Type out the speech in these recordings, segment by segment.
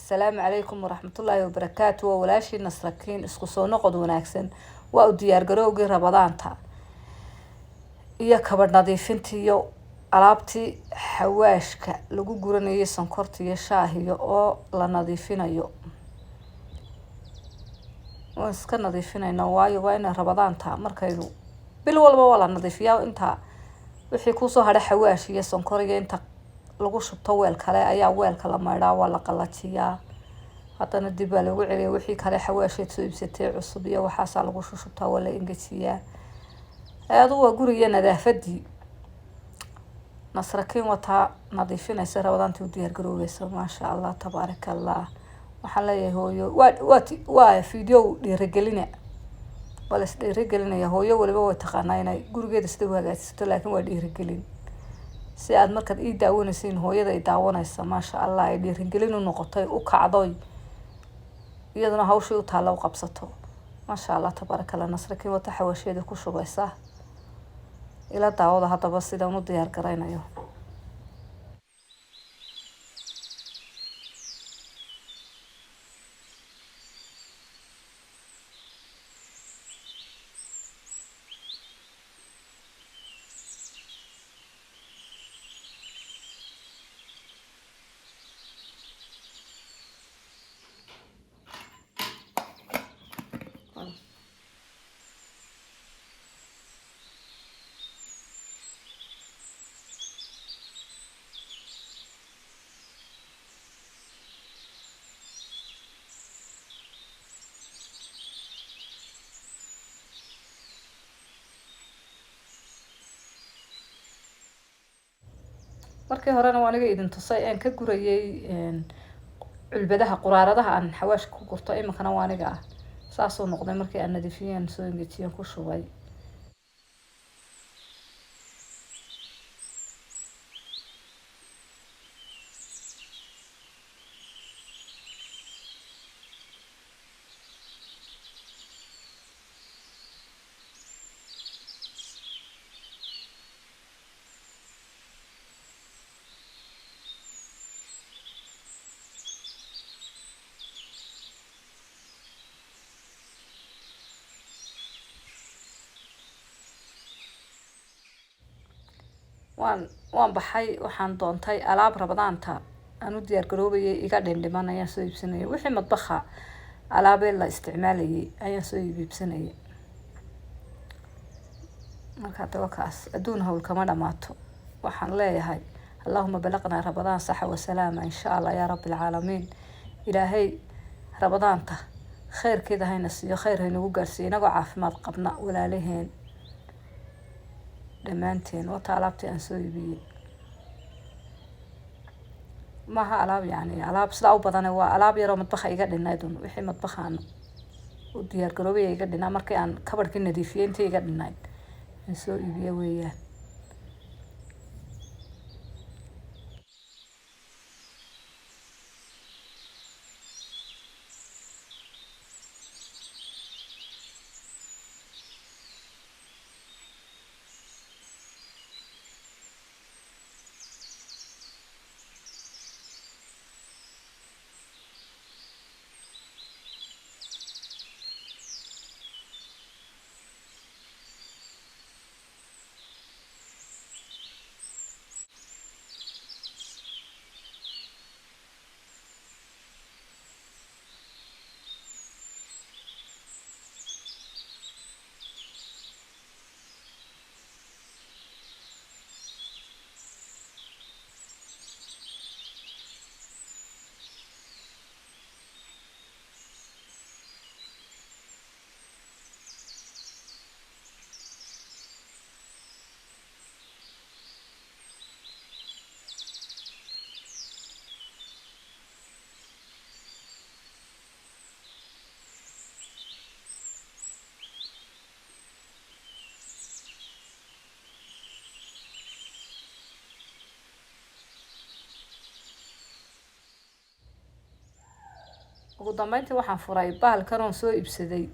السلام عليكم ورحمة الله وبركاته وولاشي نسركين اسقصونا قد وناكسن واو ديار قروقي رمضانتا إيا كبر نظيفينتي يو alaabtii xawaashka lagu guranayay sonkorta iyo shaahiga oo la nadiifinayo oo iska nadiifinayna waayo waa in rabadaanta markaynu bil walba wala nadiifiyaa inta wixii ku soo hadhay xawaash iyo sonkor iyo inta lagu shubto weel kale ayaa weelka la maydhaa waa la qalajiyaa haddana dib baa lagu celiyaa wixii kale xawaasheed soo iibsatay cusub iyo waxaas lagu shubtaa wala engejiyaa aadu waa guriga nadaafadii نصركين وتا نظيفين يصير رمضان تودير قروبيس ما شاء الله تبارك الله وحلا هو وا فيديو لرجلنا ولا رجلنا يا هو ولا هو تقناينا قرقيد استوى جالس لكن ودي رجلين سياد مركز إيد داون سين هو يدا يداون ما شاء الله يدي رجلين ونقطة وكعضاي يدنا هوشي وتعالى وقبضته ما شاء الله تبارك الله نصركين وتحوش يدك وشبيسه إلى تعوض حتى بس إذا ونضيع كرينا يوم markii horena waan iga idin tusay aan ka gurayay culbadaha quraaradaha aan xawaash ku gurto imikana waan iga saas oo noqday markii aan nadiifiyeen soo ingejiyeen ku shubay waan baxay waxaan doontay alaab rabadaanta aanu diyaar garoobayay iga dhindhiman ayaan soo iibsanayay wixii madbaxa alaabee la isticmaalayay ayaan soo iibsanayay marka tawakaas aduun hawl kama dhamaato waxaan leeyahay اللهم بلغنا رمضان صحة وسلامة إن شاء الله يا رب العالمين إلهي رمضان خير كذا هاي نسيو خير هاي نوقرسي نقو عافمات قبنا ولا لهين دمانتين وطالبتي أنسوي بي ما ها ألاب يعني ألاب سلاو بدنا وألاب يرو مطبخ يقدر نايدون وحي مطبخ عن وديار قروبي يقدر نامركي عن كبر كنا ديفين تي يقدر نايد أنسوي بي وياه ugu dambeyntii waxaan furay bahalkan oo soo iibsaday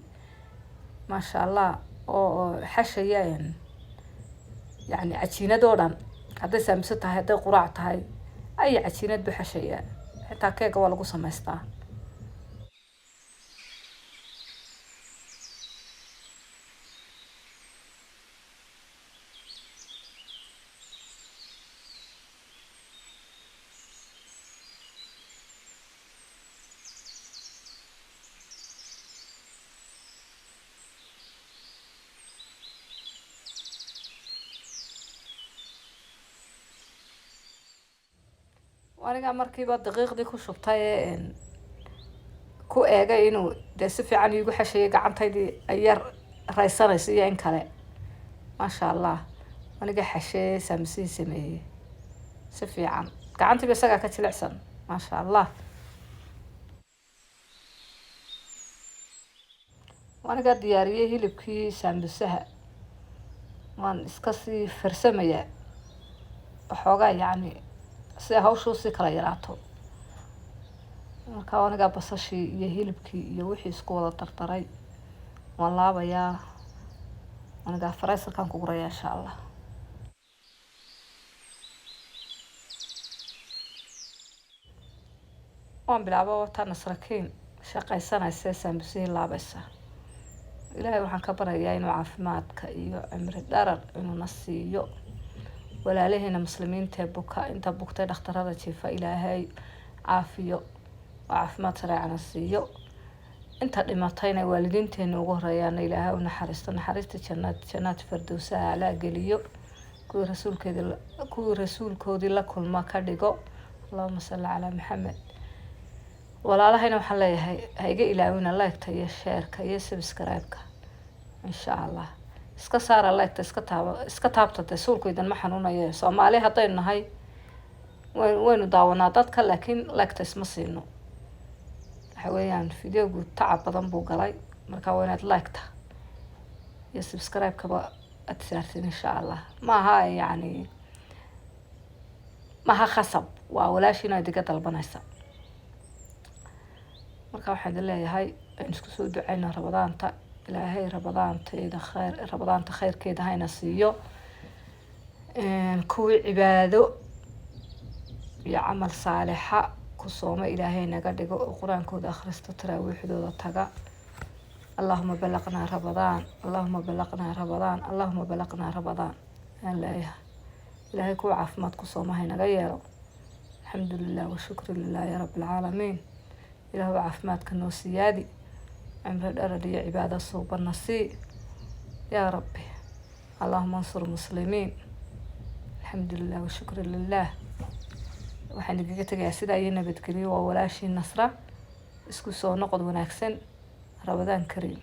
maasha allah oo xashayeen يعني عجينة دوران هذا سامسة هذا قراع تهاي أي عجينة بحشية xitaa keega waa lagu samaystaa. aniga markiiba daqiiqdii ku shubtay ku eegay inuu dee si fiican iigu xasheeyay gacantaydii ay yar raysanayso iyo in kale. maasha allah aniga xasheeyay saamisihii sameeyey si fiican gacantiiba isagaa ka jilicsan maasha allah. aniga diyaariyey hilibkii saambusaha waan iska sii farsamaya waxoogaa yacni si hawshuu si kala yaraato. marka aniga basashii iyo hilibkii iyo wixii isku wada tartaray waan laabayaa aniga fareysalkaan ku guraya insha allah. waan bilaaba wata nasrakiin shaqaysanaysa saambusihii laabaysa. ilaahay waxaan ka baryayaa inuu caafimaadka iyo cimri dharar inuuna siiyo. walaalaheena muslimiinta buka inta bugtay dhakhtarada jiifa ilaahay caafiyo oo caafimaad sareecana siiyo. inta dhimatayna waalidiinteena ugu horeeyaana ilaahay u naxariisto naxariista jannaad firdowsa ala geliyo. kuwii rasuulkoodii la kulma ka dhigo. allahuma salli calaa maxamed. walaalahayna waxaan leeyahay ha iga ilaawina like-ta iyo share-ka iyo subscribe-ka insha allah. iska saara like-ta iska taabta dee suulku idinma xanuunayo. soomaali haddaynu nahay waynu daawanaa dadka laakiin like-ta isma siino. waxa weeyaan videogu tacab badan buu galay marka waa inaad like-ta iyo subscribe-kaba aad saartiin insha allah. maaha yacni maaha khasab waa walaashiina idiga dalbanaysa. marka waxaan idin leeyahay aan isku soo ducayna rabadaanta ilaahay rabadaanta khayrkeeda hayna siiyo. kuwii cibaado iyo camal saalixa ku sooma ilaahay naga dhigo oo qur-aankooda akhristo taraawiixdooda taga. allahuma balaqnaa rabadaan allahuma balaqnaa rabadaan allahuma balaqnaa rabadaan aan leeyahay. ilaahay kuwa caafimaad ku sooma haynaga yeelo. alxamdu lilah washukru lilahi rabbi alcaalamiin. ilaahu caafimaadka noo siyaadi cimri dharar iyo cibaado suubana sii yaa rabbi. allahuma ansur muslimiin. alxamdu lilah washukru lilah. waxaan igaga tegayaa sidaa iyo nabadgeliyo waa walaashii nasra. isku soo noqod wanaagsan rabadaan kariim.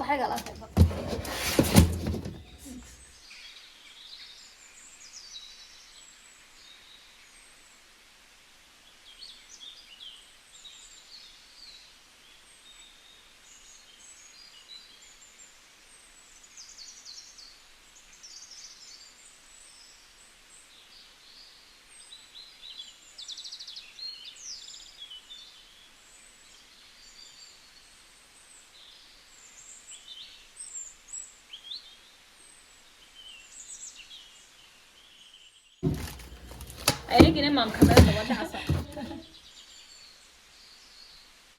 حاجة لا أيجي نمام كمان